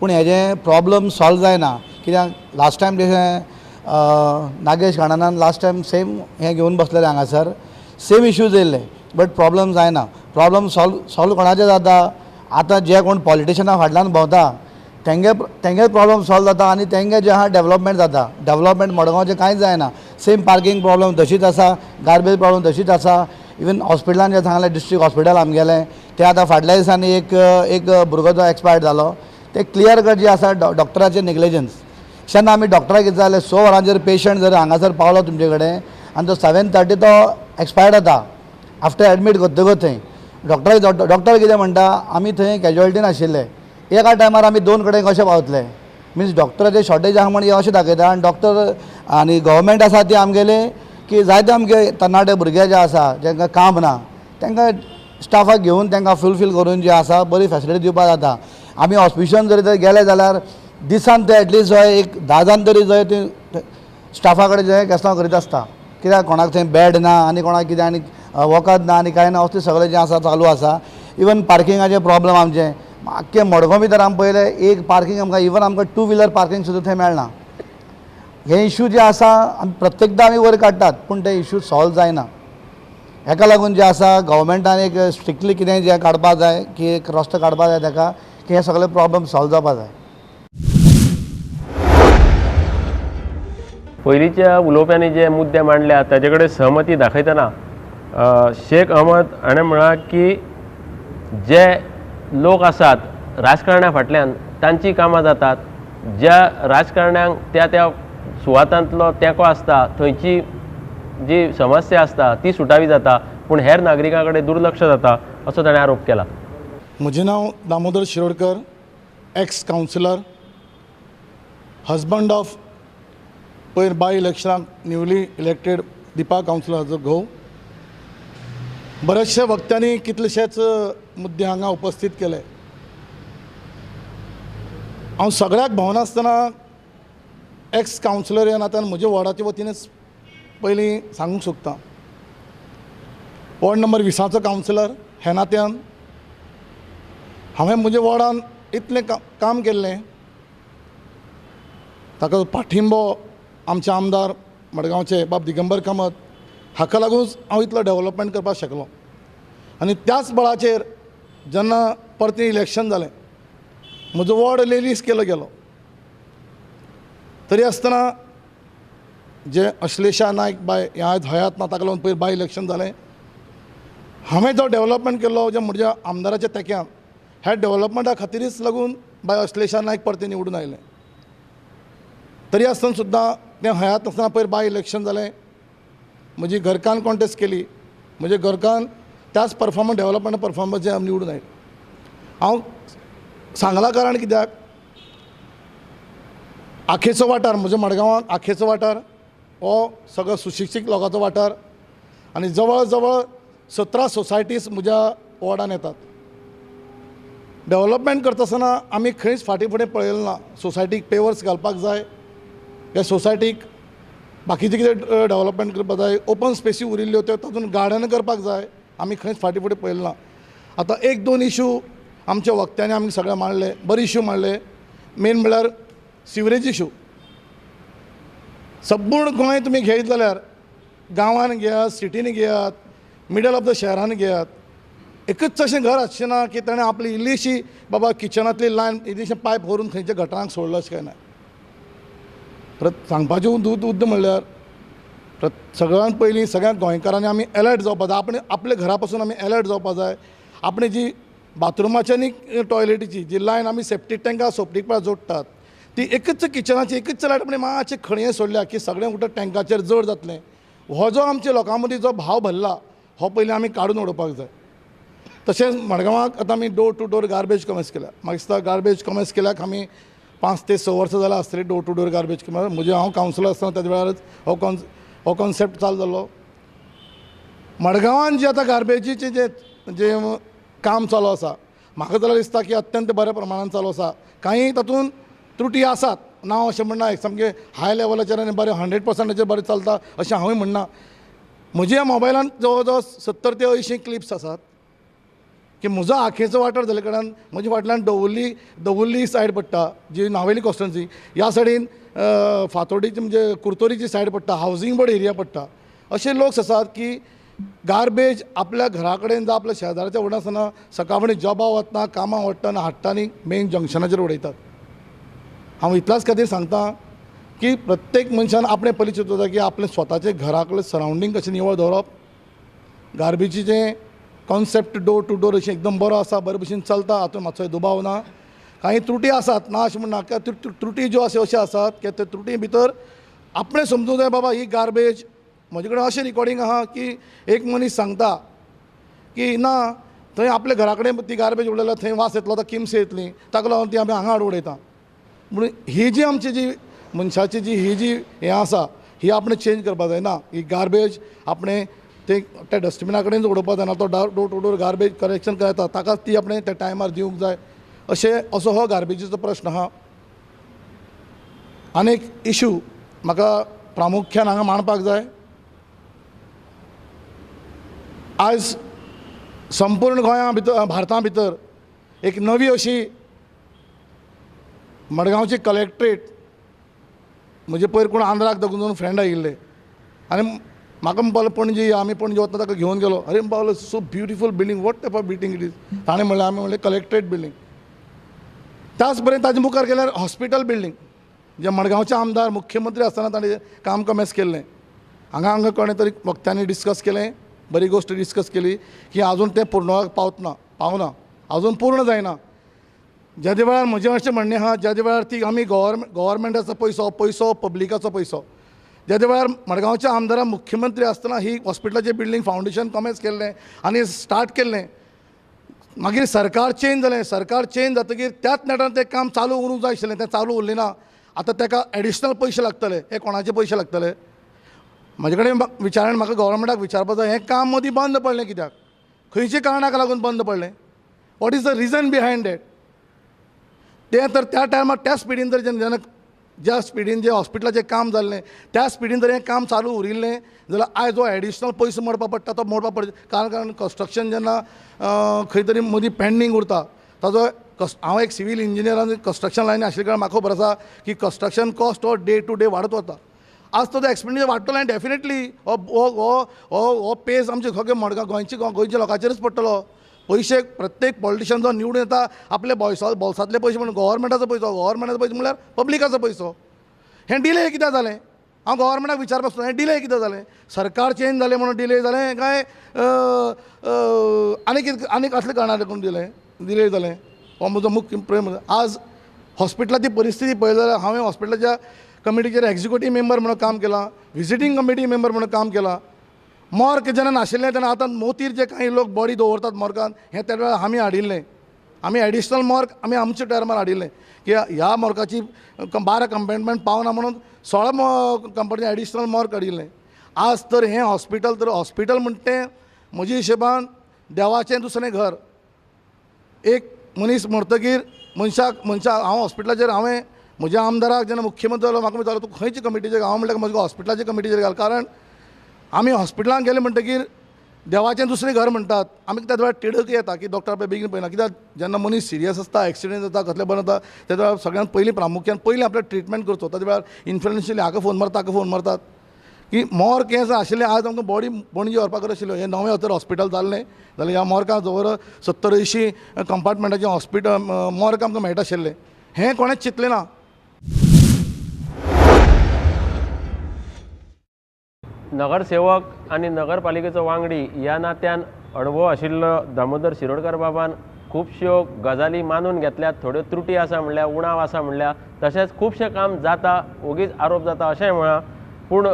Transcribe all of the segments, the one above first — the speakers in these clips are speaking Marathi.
पूण हेजें प्रॉब्लम सॉल्व जायना कित्याक लास्ट टायम जशें नागेश घाणानान लास्ट टायम सेम हें घेवन बसलेले हांगासर सेम इश्यूज येयल्ले बट प्रॉब्लम जायना प्रॉब्लम सॉल्व कोणाचें जाता आतां जे कोण पॉलिटिशनां फाटल्यान भोंवता तेंगे प्रॉब्लम सॉल्व जाता आनी तेंगे जे आहा डेवलपमेंट जाता डेवलपमेंट मडगांवचें कांयच जायना सेम पार्किंग प्रॉब्लम तशीच आसा गार्बेज प्रॉब्लम तशीच आसा इवन हॉस्पिटलान जें सांगलें डिस्ट्रिक्ट हॉस्पिटल आमगेलें तें आतां फाटल्या दिसांनी एक भुरगो जो एक्सपायर्ड जालो ते क्लियर कट जे आसा डॉक्टराचें नेग्लिजन्स जेन्ना आमी डॉक्टराक कितें जालें 100 वरांचेर पेशंट जर हांगासर पावलो तुमचे कडेन आनी तो 7:30 तो एक्सपायर्ड जाता आफ्टर एडमीट करतकच थंय डॉक्टर कितें म्हणटा आमी थंय कॅज्युअलिटीन आशिल्ले एका टायमार आमी 2 कडेन कशे पावतले मिन्स डॉक्टराचें शॉर्टेज आहा म्हण अशें दाखयता आनी डॉक्टर आनी गव्हर्मेंट आसा ती आमगेले की जायते आमगे तरणाटे भुरगे जे आसा जेंकां काम ना तांकां स्टाफाक घेवन तांकां फुलफील करून जे आसा बरी फॅसिलिटी दिवपाक जाता आमी हॉस्पिटलान जरी तर गेले जाल्यार दिसान ते एटलिस्ट जो एक 10 जाण तरी जो ते स्टाफा कडेन जे केसलां करीत आसता कित्याक कोणाक थंय बेड ना आनी कोणाक कितें आनी वखद ना आनी कांय ना असलें सगळें जें आसा चालू आसा इवन पार्किंगाचें प्रॉब्लम आमचें आख्खें मडगांव भितर आमी पळयलें एक पार्किंग आमकां इवन आमकां 2 व्हिलर पार्किंग सुद्दां थंय मेळना हे इश्यू जे आसा आमी प्रत्येकदां आमी वयर काडटात पूण ते इश्यू सॉल्व जायना हेका लागून जे आसा गव्हर्मेंटान एक स्ट्रिक्टली कितें जें काडपाक जाय की एक रस्तो काडपाक जाय ताका की हे सगळे प्रॉब्लम सॉल्व जावपाक जाय पयलींच्या उलोवप्यांनी जे मुद्दे मांडल्यात ताजे कडेन सहमती दाखयतना शेख अहमद हाणें म्हळां की जे लोक आसात राजकारण्या फाटल्यान तांची कामां जातात ज्या राजकारण्यांक त्या सुवातांतलो तेंको आसता थंयची जी समस्या आसता ती सुटावी जाता पूण हेर नागरिकां कडेन दुर्लक्ष जाता असो ताणें आरोप केला म्हजें नांव Damodar Shirodkar x councillor husband of पयर बाय इलेक्शनाक न्यूली इलेक्टेड दिपा कावन्सिलराचो घोव बरेचशे वक्त्यांनी कितलेशेच मुद्दे हांगा उपस्थित केले हांव सगळ्याक भोंवनासतना एक्स कावन्सिलर ह्या नात्यान म्हज्या वॉर्डाच्या वतीनच पयलीं सांगूंक सोदतां वॉर्ड नंबर 20चो कावन्सिलर ह्या नात्यान हांवें म्हज्या वॉर्डान इतलें काम केल्लें ताका पाठिंबो आमचे आमदार मडगांवचे बाब दिगंबर कामत हाका लागूनच हांव इतलो डेव्हलपमेंट करपाक शकलो आनी त्याच बळाचेर जेन्ना परतें इलेक्शन जालें म्हजो वॉर्ड लेलीस केलो गेलो तरी आसतना जे अश्लेशा नायक बाय ह्या हयात ना ताका लागून पयर बाय इलेक्शन जालें हांवें जो डेव्हलपमेंट केल्लो जे म्हज्या आमदाराच्या तेक्यान ह्या डेव्हलपमेंटा खातीरच लागून बाय अश्लेशा नायक परतें निवडून आयलें तरी आसतना सुद्दां तें हयात आसतना पयर बाय इलेक्शन जालें म्हजी घरकान्न कॉन्टेस्ट केली म्हजे घरकान्न त्याच डेव्हलपमेंट परफॉर्मन्स निवडून आयलें हांव सांगलां कारण कित्याक आखेचो वाठार म्हज्या मडगांवांत आखेचो वाठार हो सगळो सुशिक्षीत लोकांचो वाठार आनी जवळ जवळ 17 सोसायटीज म्हज्या वॉर्डान येतात डेव्हलपमेंट करता आसतना आमी खंयच फाटीं फुडें पळयलें ना सोसायटीक पेवर्स घालपाक जाय ह्या सोसायटीक बाकीचें कितें डेव्हलपमेंट करपाक जाय ओपन स्पेसी उरिल्ल्यो त्यो तातूंत गार्डन करपाक जाय आमी खंयच फाटीं फुडें पळयलें ना आतां 1-2 इश्यू आमच्या वक्त्यांनी आमी सगळे मांडले बरे इश्यू मांडले मेन म्हळ्यार सिवरेज इश्यू संपूर्ण गोंय तुमी घेयत जाल्यार गांवांत घेयात सिटीनी घेयात मिडल ऑफ द शहरान घेयात एकच अशें घर आसचें ना की ताणें आपली इल्लीशी बाबा किचनांतली लायन इल्लीशें पायप व्हरून खंयच्या गटरांक सोडलो अशें कांय ना सांगपाचें उद्द म्हणल्यार सगळ्यांत पयलीं सगळ्या गोंयकारांनी आमी अलर्ट जावपाक जाय आपल्या घरा पासून आमी अलर्ट जावपाक जाय आपणी जी बाथरुमाची आनी टॉयलेटीची जी लायन आमी सेप्टीक टँका सोपटीक पाळ जोडटात ती एकच किचनाची एकच लायट म्हणजे मातशें खणये सोडल्या की सगळें उठून टँकाचेर जड जातलें हो जो आमच्या लोकां मदीं जो भाव भरला हो पयलीं आमी काडून उडोवपाक जाय तशेंच मडगांवाक आतां आमी डोर टू डोर गार्बेज कमेस केल्या म्हाका दिसता गार्बेज कमेस केल्याक आमी 5 ते 6 वर्सां जाल्यां आसतली डोर टू डोर गार्बेज कमेस म्हणजे हांव कावन्सिलर आसतना त्याच वेळारच हो कॉन्सेप्ट चालू जाल्लो मडगांवान जे आतां गार्बेजीचें जे काम चालू आसा म्हाका जाल्यार दिसता की अत्यंत बऱ्या प्रमाणान चालू आसा काही तातूंत त्रुटी आसात नांव अशें म्हणना सामकें हाय लेवलाचेर आनी बरें 100%चेर बरें चलता अशें हांवूय म्हणना म्हज्या मोबायलान जवळ जवळ 70 ते 80 क्लिप्स आसात की म्हजो आखेचो वाठार जाल्या कारणान म्हज्या फाटल्यान दवुल्ली सायड पडटा जी नावेली कॉन्स्टिट्युएन्सी, ह्या सायडीन फातोर्डेची म्हणजे कुर्तोरीची सायड पडटा, हावजींग बोर्ड एरिया पडटा. असे लोक आसात की गार्बेज आपल्या घरा कडेन जावं आपल्या शेजाऱ्याच्या उडनासतना सकाळ फुडें जॉबा वतना कामां वतना हाडटा आनी मेन जंक्शनाचेर उडयतात. हांव इतल्याच खातीर सांगता की प्रत्येक मनशान आपणें पयलीं चिंतूंक जाय की आपलें स्वताचे घराकडें सरावंडींग कशें निवळ दवरप. गार्बेजीचें कॉन्सेप्ट डोर टू डोर अशें एकदम बरो आसा, बरे भशेन चलता, हातूंत मातसोय दुबाव ना. काही त्रुटी आसात, ना अशें म्हणना, त्रुटी ज्यो आसा अश्यो आसात की त्या त्रुटी भितर आपणें समजूंक जाय बाबा ही गार्बेज. म्हजे कडेन अशें रिकॉर्डिंग आहा की एक मनीस सांगता की ना थंय आपल्या घरा कडेन ती गार्बेज उडयल्यार थंय वास येतलो, आतां किमस येतली, ताका लागून ती आमी हांगा हाडून उडयता. म्हणून ही जी आमची जी मनशाची जी ही जी हें आसा ही आपणें चेंज करपाक जाय ना. ही गार्बेज आपणें ते त्या डस्टबिना कडेन उडोवपाक जायना, तो door to door garbage collection करता ताकाच ती आपणें त्या टायमार दिवंक जाय. असो हो गार्बेजीचो प्रश्न आहा. आनीक इशू म्हाका प्रामुख्यान हांगा मांडपाक जाय. आज संपूर्ण गोंया भितर भारता भितर एक नवी अशी मडगांवची कलेक्ट्रेट, म्हणजे पयर कोण आंध्राक दोन फ्रेंड आयिल्ले आनी म्हाका म्हणपाक पणजी आमी पणजी वतना ताका घेवन गेलो. अरे म्हणपाक so beautiful building, what type of building it is. ताणें म्हणलें आमी म्हणलें कलेक्ट्रेट बिल्डींग. त्याच बरें ताजे मुखार गेल्यार हॉस्पिटल बिल्डींग, जे मडगांवचे आमदार मुख्यमंत्री आसतना ताणें काम कमेस केल्लें. हांगा कोणें तरी वक्त्यांनी डिस्कस केलें, बरी गोश्ट डिस्कस केली की आजून तें पूर्ण पावना, आजून पूर्ण जायना. ज्या वेळार म्हजें अशें म्हणणें आहा, ज्या वेळार ती आमी गव्हर्मेंटाचो पयसो पब्लिकाचो पयसो, ज्या वेळार मडगांवच्या आमदारान मुख्यमंत्री आसतना ही हॉस्पिटलाचें बिल्डींग फावंडेशन कमेस केल्लें आनी स्टार्ट केल्लें. मागीर सरकार चेंज जालें. सरकार चेंज जातकीर त्याच नेटान तें काम चालू उरूंक जाय आशिल्लें, तें चालू उरलें ना. आतां ताका एडिशनल पयशे लागतले. हे कोणाचे पयशे लागतले? म्हजे कडेन विचारण म्हाका गव्हर्मेंटाक विचारपाक जाय, हें काम मदीं बंद पडलें कित्याक? खंयच्या कारणाक लागून बंद पडलें? What is the region behind that? तें तर त्या टायमार त्या स्पिडीन जर जेन्ना ज्या स्पिडीन जे हॉस्पिटलाचें काम जाल्लें त्या स्पिडीन जर हें काम चालू उरिल्लें जाल्यार आयज जो एडिशनल पयसो मोडपाक पडटा तो मोडपाक पडटा. कारण कंस्ट्रक्शन जेन्ना खंय तरी मदीं पेंडींग उरता ताजो हांव एक सिवील इंजिनियर आनी कंस्ट्रक्शन लायनी आशिल्ले कारणान म्हाका खबर आसा की कंस्ट्रक्शन कॉस्ट हो डे टू डे वाडत वता. आज तो एक्सपेंडिचर वाडटलो आनी डेफिनेटली हो पेज आमचे सगळे मडगांव गोंयच्या लोकांचेरच पडटलो. पयशे प्रत्येक पॉलिटिशियन जो निवडून येता आपले बोल्सांतले पयशे म्हणून गव्हर्मेंटाचो पयसो म्हणल्यार पब्लिकाचो पयसो. हें डिले कित्याक जालें? हांव गव्हर्मेंटाक विचारपाक सोदता, हें डिले कित्याक जालें? सरकार चेंज जालें म्हणून डिले जालें काय आनीक असले कारणां लागून डिले जालें? हो म्हजो मुख्य प्रश्न. आज हॉस्पिटलाची परिस्थिती पळयली जाल्यार हांवें हॉस्पिटलाच्या कमिटीचेर एक्झिक्युटीव मेंबर म्हणून काम केलां, व्हिजिटींग कमिटी मेंबर म्हणून काम केलां. मॉर्ग जेन्ना नाशिल्लें तेन्ना आतां मोतीर जे काही लोक बॉडी दवरतात मॉर्गान, हें त्या वेळार आमी हाडिल्लें. आमी एडिशनल मॉर्ग आमी आमच्या टायमार हाडिल्लें की ह्या मॉर्गाची 12 कंपार्टमेंट पावना म्हणून 16 कंपार्टमेंट एडिशनल मॉर्ग हाडिल्लें. आज तर हें हॉस्पिटल म्हणटा तें म्हज्या हिशोबान देवाचें दुसरें घर. एक मनीस मरतकीर हांव हॉस्पिटलाचेर हांवें म्हज्या आमदाराक जेन्ना मुख्यमंत्री जालो म्हाका विचारलो तूं खंयच्या कमिटीचेर? हांव म्हणलें म्हज्या हॉस्पिटलाच्या कमिटीचेर घाल. कारण आमी हॉस्पिटलांत गेले म्हणटकीर देवाचें दुसरें घर म्हणटात. आमी त्या वेळार तिडक येता की डॉक्टर आपल्या बेगीन पळयना. कित्याक जेन्ना मनीस सिरियस आसता, एक्सिडेंट जाता, कसलें बरें जाता, त्या वेळार सगळ्यांत प्रामुख्यान पयलीं आपलें ट्रिटमेंट करचो. ताच्या वेळार इन्फ्लुएन्शियली हाका फोन मारतात की मॉर्ग हें आशिल्लें. आज आमकां बॉडी पणजी व्हरपाक कर आशिल्लो. हें नवें तर हॉस्पिटल जाल्लें जाल्यार ह्या मॉर्गाक जवळ 70-80 कंपार्टमेंटाचें हॉस्पिटल मॉर्ग आमकां मेळटा आशिल्लें. हें कोणेंच चिंतलें ना. नगरसेवक आणि नगरपालिकेचो वांगडी ह्या नात्यान अणभव आशिल्लो दामोदर शिरोडकार बाबान खुबश्यो गजाली मानून घेतल्यात. थोड्यो त्रुटी आसा म्हणल्या, उणाव आसा म्हणल्या, तशेंच खुबशें काम जाता, ओगीच आरोप जाता अशेंय म्हणा. पूण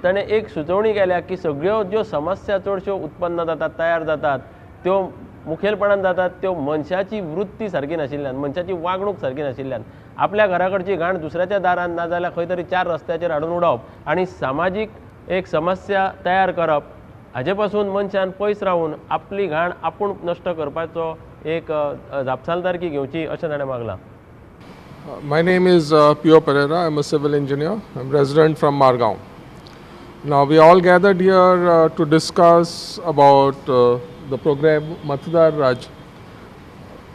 ताणें एक सुचोवणी केल्या की सगळ्यो ज्यो समस्या चडश्यो उत्पन्न जातात, तयार जातात, त्यो मुखेलपणान जातात त्यो मनशाची वृत्ती सारकी नाशिल्ल्यान, मनशाची वागणूक सारकी नाशिल्ल्यान. आपल्या घराकडची घाण दुसऱ्याच्या दारान ना जाल्यार खंय तरी 4 रस्त्याचेर हाडून उडोवप आनी सामाजीक एक समस्या तयार करप, हाजे पासून मनशान पयस रावून आपली घाण आपूण नश्ट करपाचो एक जापसालदारकी घेवची अशें ताणें मागलां. My name is Pio Pereira. I'm a civil engineer. I'm resident from Margaon. Now we all gathered here to discuss about the program Matadar Raj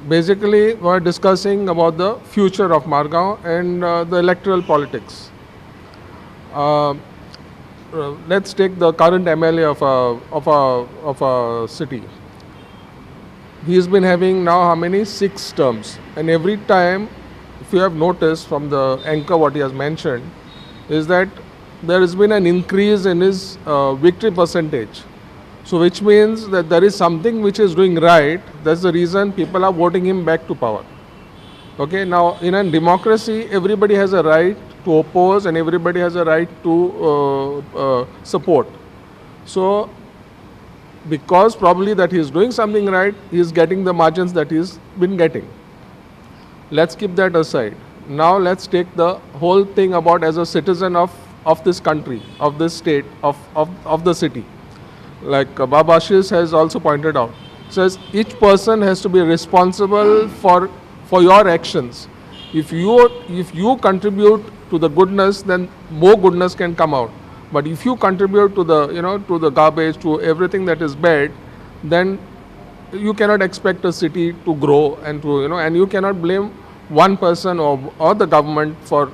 basically we're discussing about the future of Margao and the electoral politics. Let's take the current MLA of a city. He's been having now how many? 6 terms, and every time, if you have noticed from the anchor what he has mentioned, is that there has been an increase in his victory percentage. So which means that there is something which is doing right. That's the reason people are voting him back to power. Okay, now in a democracy, everybody has a right to oppose and everybody has a right to support. So because probably that he is doing something right, he is getting the margins that he's been getting. Let's keep that aside. Now let's take the whole thing about as a citizen of this country, of this state, of the city. Like Baba Ashish has also pointed out, says each person has to be responsible for your actions. If you contribute to the goodness, then more goodness can come out. But if you contribute to the to the garbage, to everything that is bad, then you cannot expect a city to grow and to and you cannot blame one person or the government for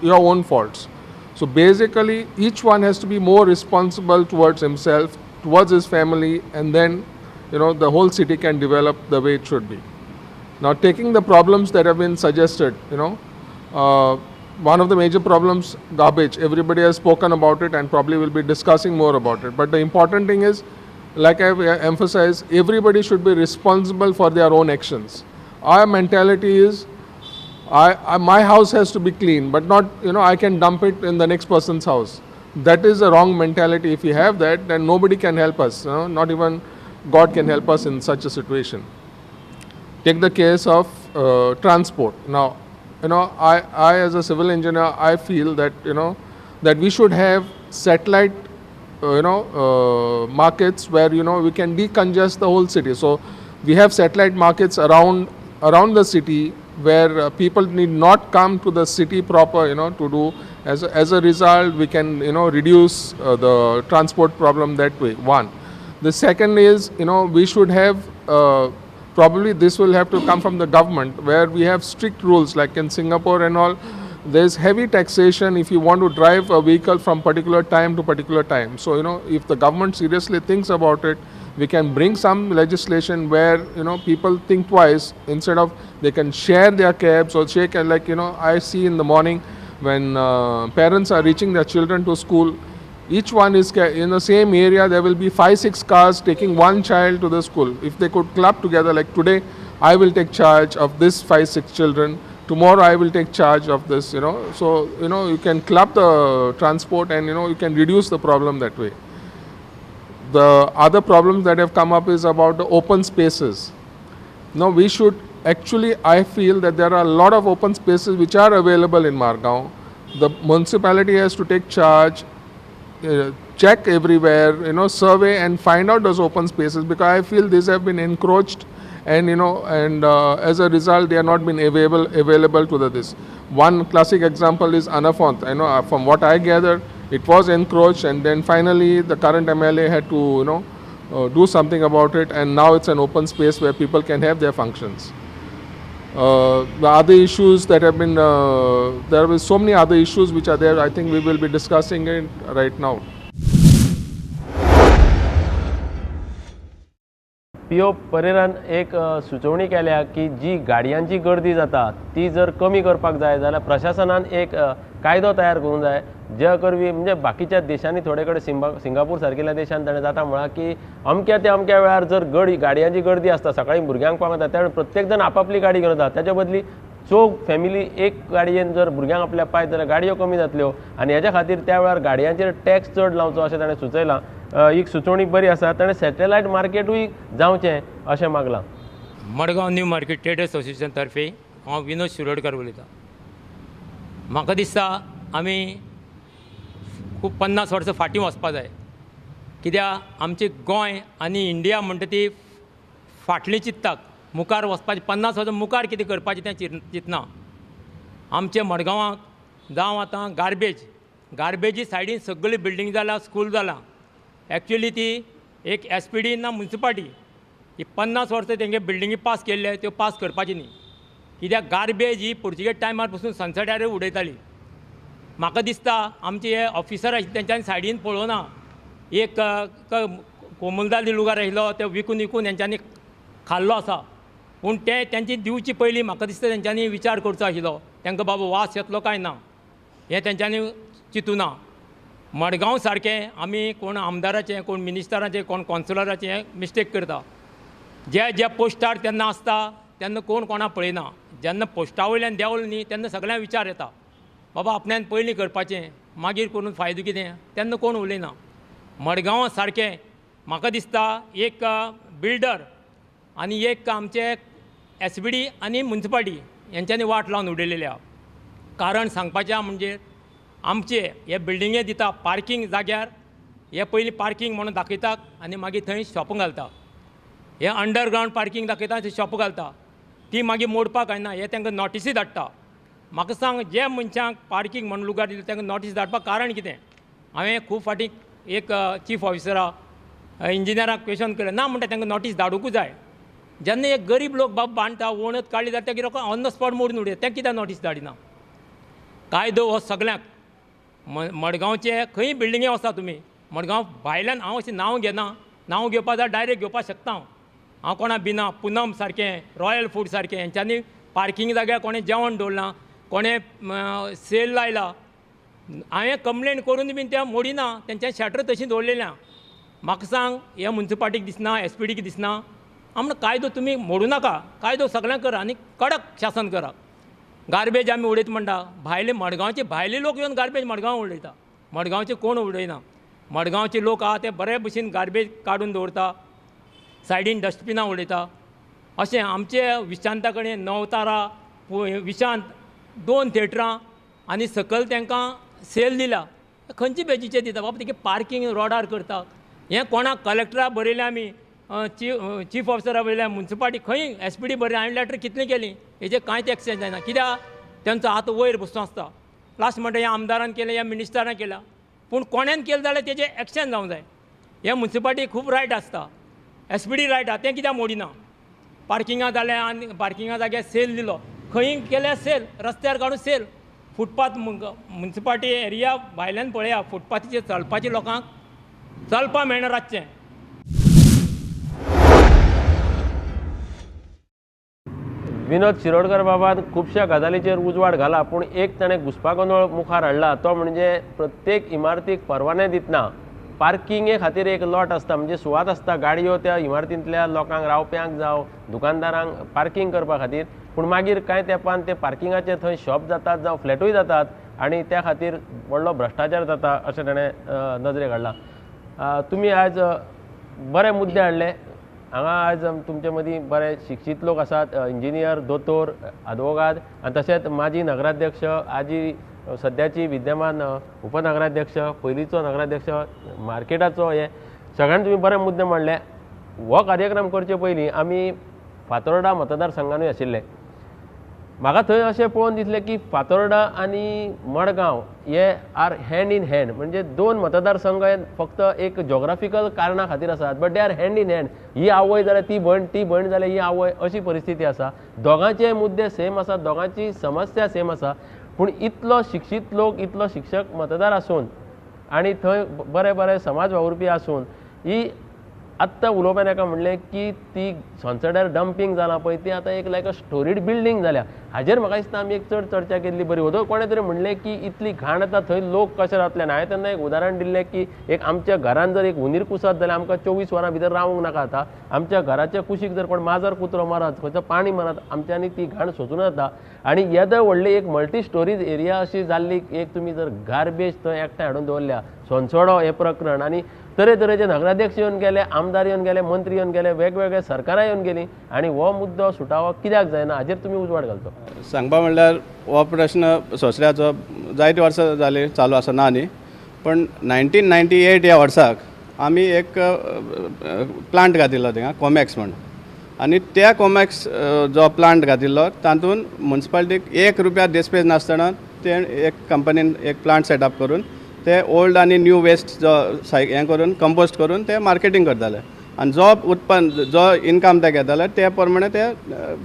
your own faults. So basically, each one has to be more responsible towards himself, towards his family, and then the whole city can develop the way it should be. Now, taking the problems that have been suggested, one of the major problems, garbage. Everybody has spoken about it and probably will be discussing more about it. But the important thing is, like I have emphasized, everybody should be responsible for their own actions. Our mentality is, my house has to be clean, but not, I can dump it in the next person's house. That is a wrong mentality. If we have that, then nobody can help us. Not even God can help us in such a situation. Take the case of transport. Now, I as a civil engineer, I feel that, that we should have satellite, markets where, we can decongest the whole city. So we have satellite markets around the city where people need not come to the city proper, to do. As a result, we can, reduce the transport problem that way. One. The second is, we should have, probably this will have to come from the government, where we have strict rules, like in Singapore and all. There's heavy taxation if you want to drive a vehicle from particular time to particular time. So, if the government seriously thinks about it, we can bring some legislation where, people think twice. Instead of they can share their cabs or shake, like, I see in the morning when parents are reaching their children to school, each one is in the same area. There will be 5-6 cars taking one child to the school. If they could club together, like today, I will take charge of this 5-6 children. Tomorrow, I will take charge of this. So you can club the transport and you can reduce the problem that way. The other problems that have come up is about the open spaces. Now we should actually, I feel that there are a lot of open spaces which are available in Margao. The municipality has to take charge, check everywhere, survey and find out those open spaces, because I feel these have been encroached and as a result they are not been available to this. One classic example is Anafont. From what I gather, it was encroached and then finally the current MLA had to do something about it, and now it's an open space where people can have their functions. The other issues that have been, there are so many other issues which are there. I think we will be discussing it right now. P. परेरान एक सुचोवणी केल्या की जी गाडयांची गर्दी जाता ती जर कमी करपाक जाय जाल्यार प्रशासनान एक कायदो तयार करूंक जाय, जे करवी म्हणजे बाकीच्या देशांनी थोडे कडेन सिंगापूर सारकिल्या देशांत ताणें जाता म्हळ्यार की अमक्या ते अमक्या वेळार जर गाडयांची गर्दी आसता, सकाळी भुरग्यांक पावंक येता त्या प्रत्येक जण आपापली गाडी घेवन येता, ताच्या बदली चौग फॅमिली एक गाडयेन जर भुरग्यांक आपल्या पायत जाल्यार गाडयो कमी जातल्यो आनी हेच्या खातीर त्या वेळार गाडयांचेर टॅक्स चड लावचो अशें ताणें सुचयलां. ही सुचोवणी बरी आसा. ताणें सॅटेलायट मार्केटूय जावचें अशें मागलां. Madgaon new market traders association तर्फे हांव विनोद शिरोडकर उलयतां. म्हाका दिसता आमी खूब 50 वर्सां फाटीं वचपाक जाय, कित्याक आमचें गोंय आनी इंडिया म्हणटा ती फाटलीं चिंततात, मुखार वचपाचें 50 वर्सां मुखार कितें करपाचें तें चिंतना. आमच्या मडगांवाक जावं आतां गार्बेजी सायडीन सगळी बिल्डींग जाला, स्कूल जाला. एक्चुअली ती एक SPD ना म्युनिसिपालिटी ही 50 वर्सां तेंगे बिल्डिंगी पास केल्ले त्यो पास करपाची न्ही. कित्याक गार्बेज ही पुर्तुगेज टायमार पसून सनसेटार उडयताली. म्हाका दिसता आमचे हे ऑफिसर तेंच्यांनी सायडीन पळोवना. एक कोमुलदार लुगार आशिल्लो ते विकून हेंच्यांनी खाल्लो आसा. पूण ते तेंची दिवची पयलीं म्हाका दिसता तेंच्यांनी विचार करचो आशिल्लो. तांकां बाबा वास येतलो काय ना हें तेंच्यांनी चिंतुना. मडगांव सारकें आमी कोण आमदाराचें, कोण मिनिस्टराचें, कोण कॉन्सलराचें मिस्टेक करता. जे पोस्टार तेन्ना आसता तेन्ना कोण कोणा पळयना. जेन्ना पोस्टा वयल्यान देंवलो न्ही तेन्ना सगळ्यांक विचार येता बाबा आपल्यान पयलीं करपाचें मागीर करून फायदो कितें तेन्ना कोण उलयना. मडगांव सारकें म्हाका दिसता एक बिल्डर आनी एक आमचे SBD आनी म्युनिसिपालिटी हेंच्यांनी वाट लावन उडयलेली आहा. कारण सांगपाचें म्हणजे आमचे हे बिल्डिंगे दिता पार्किंग जाग्यार हे पयलीं पार्किंग म्हणून दाखयता आनी मागीर थंय शॉप घालता. हे अंडरग्रावंड पार्किंग दाखयता थंय शॉप घालता. ती मागीर मोडपाक कांय ना. हे तांकां नोटिसी धाडटा. म्हाका सांग जे मनशांक पार्किंग म्हणून लुगार दिले तांकां नोटीस धाडपाक कारण कितें. हांवें खूब फाटीं एक चीफ ऑफिसराक इंजिनियराक क्वेशन केलें ना म्हणटा तांकां नोटीस धाडूंकूच जाय. जेन्ना एक गरीब लोक बाब बांदता वणत काडली जाल्यार ते कितें ऑन द स्पॉट मोडून उडयता. तें कित्याक नोटीस धाडिना. कायदो हो सगळ्यांक मडगांवचे खंय बिल्डिंगे वचता तुमी मडगांव भायल्यान हांव अशें नांव घेना. नांव घेवपा जाल्यार डायरेक्ट घेवपाक शकता हांव कोणा भिना. पुनम सारकें रॉयल फूड सारकें हेंच्यांनी पार्किंग जाग्यार कोणें जेवण दवरलां, कोणें सेल लायला. हांवें कंप्लेंट करून बीन त्या मोडिना. तेंच्या शटर तशीं दवरलेल्या. म्हाका सांग हे म्युनिसिपालिटीक दिसना, SPDक दिसना. आमकां कायदो तुमी मोडूं नाका. कायदो सगळ्यांक करा आनी कडक शासन करा. गार्बेज आमी उडयता म्हणटा भायले मडगांवचे भायले लोक येवन गार्बेज मडगांव उडयता. मडगांवचे कोण उडयना. मडगांवचे लोक आहा ते बरे भशेन गार्बेज काडून दवरता. सायडीन डस्टबिनां उडयता. अशें आमचे विशांता कडेन नवतारा विशांत 2 थिएटरां आनी सकयल तांकां सेल दिला. खंयचे बेजीचे दिता बाबा तेगे पार्किंग रोडार करता. हें कोणाक कलेक्टराक बरयलें आमी चीफ ऑफिसरा बरयलें म्युनिसिपालिटी खंय SPD बरयलें हांवें लेटर कितलें केलीं हेजें कांयच एक्सचेंज जायना. कित्याक तेंचो हात वयर बसून आसता. लास्ट म्हणटा ह्या आमदारान केलें ह्या मिनिस्टरान केलां पूण कोणेन केलें जाल्यार तेजें एक्शन जावंक जाय. हे म्युनिसिपालिटी खूब रायट आसता. SPD रायट आहा तें कित्याक मोडिना. पार्किंगा जालें आनी पार्किंगा जाग्यार सेल दिलो. खंय केल्या सेल रस्त्यार काडून सेल. फुटपाथ म्युनिसिपालिटी एरिया भायल्यान पळया फुटपाथीचेर चलपाचे लोकांक चलपा मेळना रातचें. विनोद शिरोडकर बाबान खुबश्या गजालीचेर उजवाड घाला पूण एक ताणें घुसपागोंदळ मुखार हाडला तो म्हणजे प्रत्येक इमारतीक परवाने दितना पार्किंगे खातीर एक लॉट आसता म्हणजे सुवात आसता गाडयो त्या इमारतींतल्या लोकांक रावप्यांक जावं दुकानदारांक पार्किंग करपा खातीर. पूण मागीर कांय तेंपान ते पार्किंगाचे थंय शॉप जातात जावं फ्लॅटूय जातात आनी त्या खातीर व्हडलो भ्रश्टाचार जाता अशें ताणें नजरेक हाडला. तुमी आज बरे मुद्दे हाडले. हांगा आज तुमचे मदीं बरे शिक्षीत लोक आसात. इंजिनियर, दोतोर, आदवोगाद आनी तशेंच माजी नगराध्यक्ष, आजी सद्याची विद्यमान उपनगराध्यक्ष, पयलींचो नगराध्यक्ष, मार्केटाचो हे सगळ्यांनी तुमी बरे मुद्दे मांडले. हो कार्यक्रम करचे पयलीं आमी फातोर्डा मतदारसंघानूय आशिल्ले. म्हाका थंय अशें पळोवन दिसलें की फातोर्डा आनी मडगांव हे आर हँड इन हँड म्हणजे 2 मतदारसंघ फक्त एक जॉग्राफिकल कारणां खातीर आसात but they are hand in hand. ही आवय जाल्यार ती भयण जाल्यार ही आवय अशी परिस्थिती आसा. दोगांचे मुद्दे सेम आसा, दोगांची समस्या सेम आसा. पूण इतलो शिक्षीत लोक, इतलो शिक्षक मतदार आसून आनी थंय बरे बरे समाज वावुरपी आसून ही आत्तां उलोवप्यान एका म्हणलें की ती सनसेटार डंपिंग जालां पळय ती आतां एक लायक अ स्टोरीड बिल्डींग जाल्या. हाजेर म्हाका दिसता आमी एक चड चर्चा केल्ली बरी. वदो कोणें तरी म्हणलें की इतली घाण येता थंय लोक कशे रावतले. हांवें तेन्ना एक उदाहरण दिल्लें की एक आमच्या घरान जर एक हुनीर कुसत जाल्यार आमकां 24 वरां भितर रावूंक नाका जाता. आमच्या घराच्या कुशीक जर कोण माजर कुत्रो मारत खंयचो पाणी मारत आमच्यांनी ती घाण सोंसून येता. आनी येदो व्हडली एक मल्टी स्टोरीज एरिया अशी जाल्ली एक तुमी जर गार्बेज थंय एकठांय हाडून दवरल्या सोंसोडो हें प्रकरण आनी तरेतरेचे नगराध्यक्ष येवन गेले, आमदार येवन गेले, मंत्री येवन गेले, वेगवेगळे सरकारां येवन गेलीं आनी हो मुद्दो सुटावो कित्याक जायना हाजेर तुमी उजवाड घालचो. सांगपा म्हणल्यार हो प्रश्न सोंसऱ्याचो जायती वर्सां जाली चालू आसा ना न्ही. पण 1998 ह्या वर्साक आमी एक प्लांट घातिल्लो थिंगा कॉमॅक्स म्हणून आनी त्या कॉमॅक्स जो प्लांट घातिल्लो तातूंत म्युनिसिपालिटीक ₹1 डिस्पेज नासतना ते एक कंपनीन एक प्लांट सेटअप करून ते ओल्ड आनी न्यू वेस्ट जो हें करून कंपोस्ट करून ते मार्केटींग करताले. आनी जो उत्पन्न जो इनकम ते घेताले ते प्रमाणे ते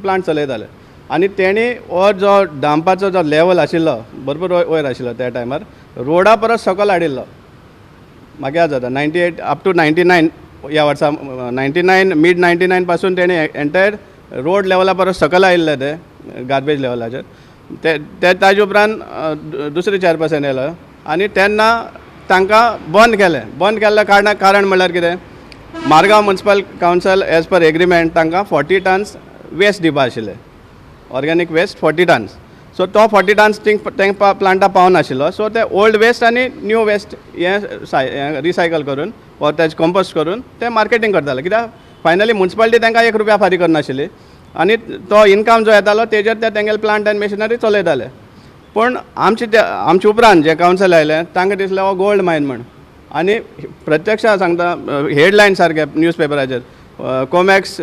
प्लांट चलयताले आनी तेणी हो जो डांपाचो जो लेवल आशिल्लो भरपूर वयर आशिल्लो त्या टायमार रोडा परस सकयल हाडिल्लो म्हाका याद जाता 98 अप टू 99 ह्या वर्सा 99 मिड 99 पासून तेणी एंटायर रोड लेवला परस सकयल आयिल्ले ते गार्बेज लेवलाचेर ते ताजे उपरांत दुसरे चेअरपर्सन येयलो आनी तेन्ना तांकां बंद केल्ले कारण म्हणल्यार कितें Margao municipal council as per agreement तांकां 40 टन्स वेस्ट दिवपा आशिल्ले ऑर्गेनीक वेस्ट 40 टन्स सो तो 40 टन्स तेंकां प्लांटा पावनाशिल्लो सो ते ओल्ड वेस्ट आनी न्यू वेस्ट हे रिसायकल करून वा तेजे कंपोस्ट करून ते मार्केटींग करताले कित्याक फायनली म्युनिसिपालिटी तांकां 1 रुपया फारीक करनाशिल्ली आनी तो इनकम जो येतालो तेजेर ते तेंगेले प्लांट आनी मशिनरी चलयताले पूण आमचे उपरांत जे कावन्सिल आयले तांकां दिसलें हो गोल्ड मायन म्हण आनी प्रत्यक्षात सांगता हेडलायन सारके न्यूजपेपराचेर कोमॅक्स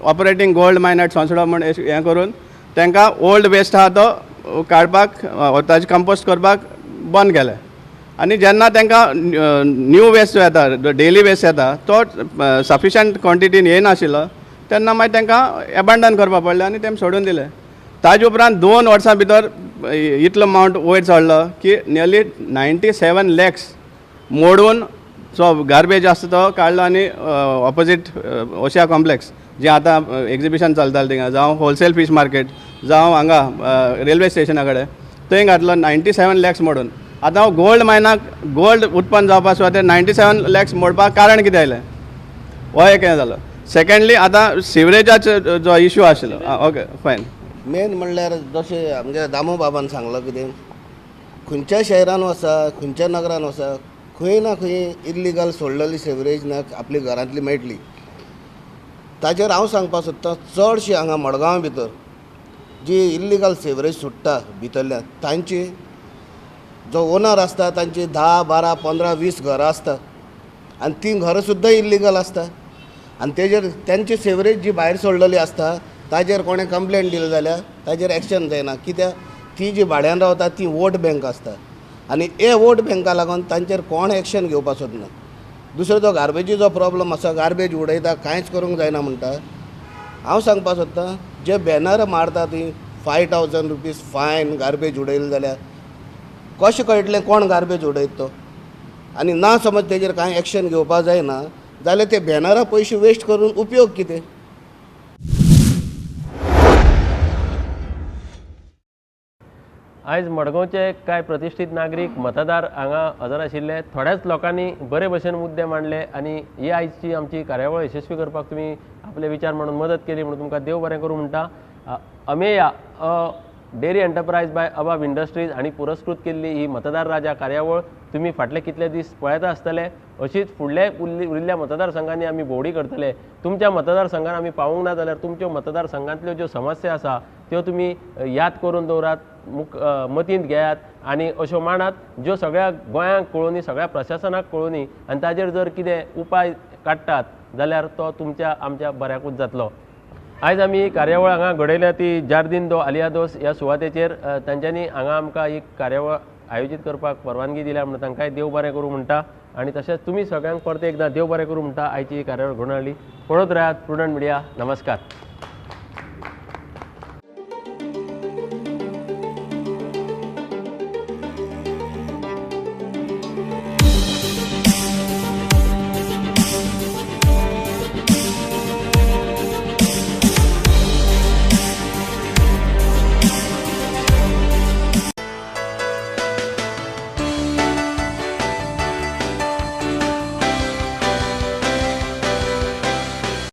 ऑपरेटींग गोल्ड मायन एट सोंसडो म्हण हें करून तांकां ओल्ड वेस्ट आहा तो काडपाक ताजे कंपोस्ट करपाक बंद केलें आनी जेन्ना तांकां न्यू वेस्ट जो येता डेली वेस्ट येता तो सफिशंट क्वॉन्टिटीन येयनाशिल्लो तेन्ना मागीर तांकां एबंडन करपा पडलें आनी तें सोडून दिलें ताजे उपरांत 2 वर्सां भितर इतलो अमावंट वयर चडलो की नियरली 97 लॅक्स मोडून जो गार्बेज आसता तो काडलो आनी ऑपोजीट ओशिया कॉम्प्लेक्स जें आतां एक्झिबिशन चलतालें थिंगा जावं होलसेल फीश मार्केट जावं हांगा रेल्वे स्टेशना कडेन थंय घातलो 97 लॅक्स मोडून आतां हांव गोल्ड मायनाक गोल्ड उत्पन्न जावपा सुवातेर 97 लॅक्स मोडपाक कारण कितें आयलें हो एक हें जालो सेकेंडली आतां सिवरेजाचो जो इशू आशिल्लो ओके फायन मेन म्हणल्यार जशें आमगे दामू बाबान सांगलो कितें खंयच्या शहरान वचा खंयच्या नगरान वचा खंय ना खंय इल्लिगल सोडलेली सेवरेज ना आपली घरांतली मेळटली ताजेर हांव सांगपाक सोदतां चडशी हांगा मडगांव भितर जी इल्लिगल सेवरेज सुट्टा भितरल्यान तांची जो ओनर आसता तांची 10, 12, 15, 20 घरां आसता आनी तीं घरां सुद्दां इल्लिगल आसता आनी तेजेर तेंची सेवरेज जी भायर सोडलेली आसता ताजेर कोणें कंप्लेंट दिली जाल्यार ताजेर एक्शन जायना कित्याक ती जी भाड्यान रावता ती वोट बँक आसता आनी हे वोट बँका लागून तांचेर कोण एक्शन घेवपाक सोदना दुसरो जो गार्बेजीचो प्रॉब्लम आसा गार्बेज उडयता कांयच करूंक जायना म्हणटा हांव सांगपाक सोदतां जे बॅनर मारता ती 5000 रुपीज फायन गार्बेज उडयले जाल्यार कशें कळटलें कोण गार्बेज उडयता तो आनी ना समज तेजेर कांय एक्शन घेवपाक जायना जाल्यार ते बॅनरा पयशे वेस्ट करून उपयोग कितें आयज मडगांवचे कांय प्रतिश्ठीत नागरीक मतदार हांगा हजर आशिल्ले थोड्याच लोकांनी बरे भशेन मुद्दे मांडले आनी ही आयजची आमची कार्यावळ यशस्वी करपाक तुमी आपले विचार म्हणून मदत केली म्हणून तुमकां देव बरें करूं म्हणटा अमेया डेरी एंटरप्राइज बाय अबाब इंडस्ट्रीज हांणी पुरस्कृत केल्ली ही मतदार राजा कार्यावळ तुमी फाटले कितले दीस पळयता आसतले अशीच फुडले उरिल्ल्या मतदारसंघांनी आमी भोवडी करतले तुमच्या मतदारसंघान आमी पावूंक ना जाल्यार तुमच्यो मतदारसंघांतल्यो ज्यो समस्या आसा त्यो तुमी याद करून दवरात मतींत घेयात आनी अश्यो मांडात ज्यो सगळ्या गोंयांक कळोनी सगळ्या प्रशासनाक कळोनी आनी ताजेर जर कितें उपाय काडटात जाल्यार तो तुमच्या आमच्या बऱ्याकूच जातलो आयज आमी ही कार्यावळ हांगा घडयल्या ती जार्दीन दो आलियादोस ह्या सुवातेचेर तांच्यांनी हांगा आमकां ही कार्यावळ आयोजीत करपाक परवानगी दिल्या म्हणून तांकांय देव बरें करूं म्हणटा आनी तशेंच तुमी सगळ्यांक परते एकदां देव बरें करूं म्हणटा आयची ही कार्यावळ घडोवन हाडली पळोवत रायात प्रुडंट मिडिया नमस्कार.